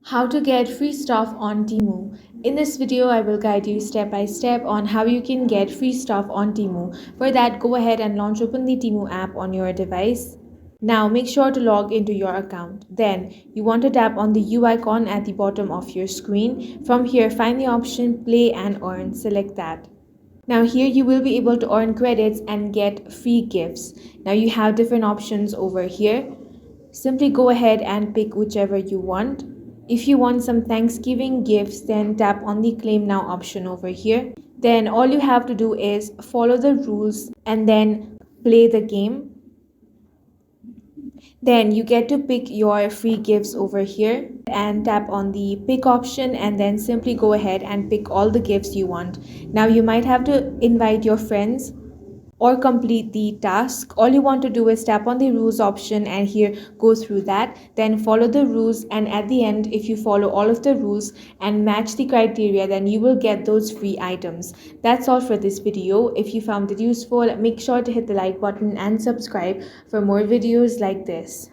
How to get free stuff on Temu. In this video, I will guide you step by step on how you can get free stuff on Temu. For that, go ahead and open the Temu app on your device. Now make sure to log into your account. Then you want to tap on the U icon at the bottom of your screen. From here, find the option Play and Earn. Select that. Now here you will be able to earn credits and get free gifts. Now you have different options over here. Simply go ahead and pick whichever you want. If you want some Thanksgiving gifts, then tap on the claim now option over here. Then all you have to do is follow the rules and then play the game. Then you get to pick your free gifts over here and tap on the pick option and then simply go ahead and pick all the gifts you want. Now you might have to invite your friends or complete the task. All you want to do is tap on the rules option and here go through that, then follow the rules, and at the end, if you follow all of the rules and match the criteria, then you will get those free items. That's all for this video. If you found it useful, make sure to hit the like button and subscribe for more videos like this.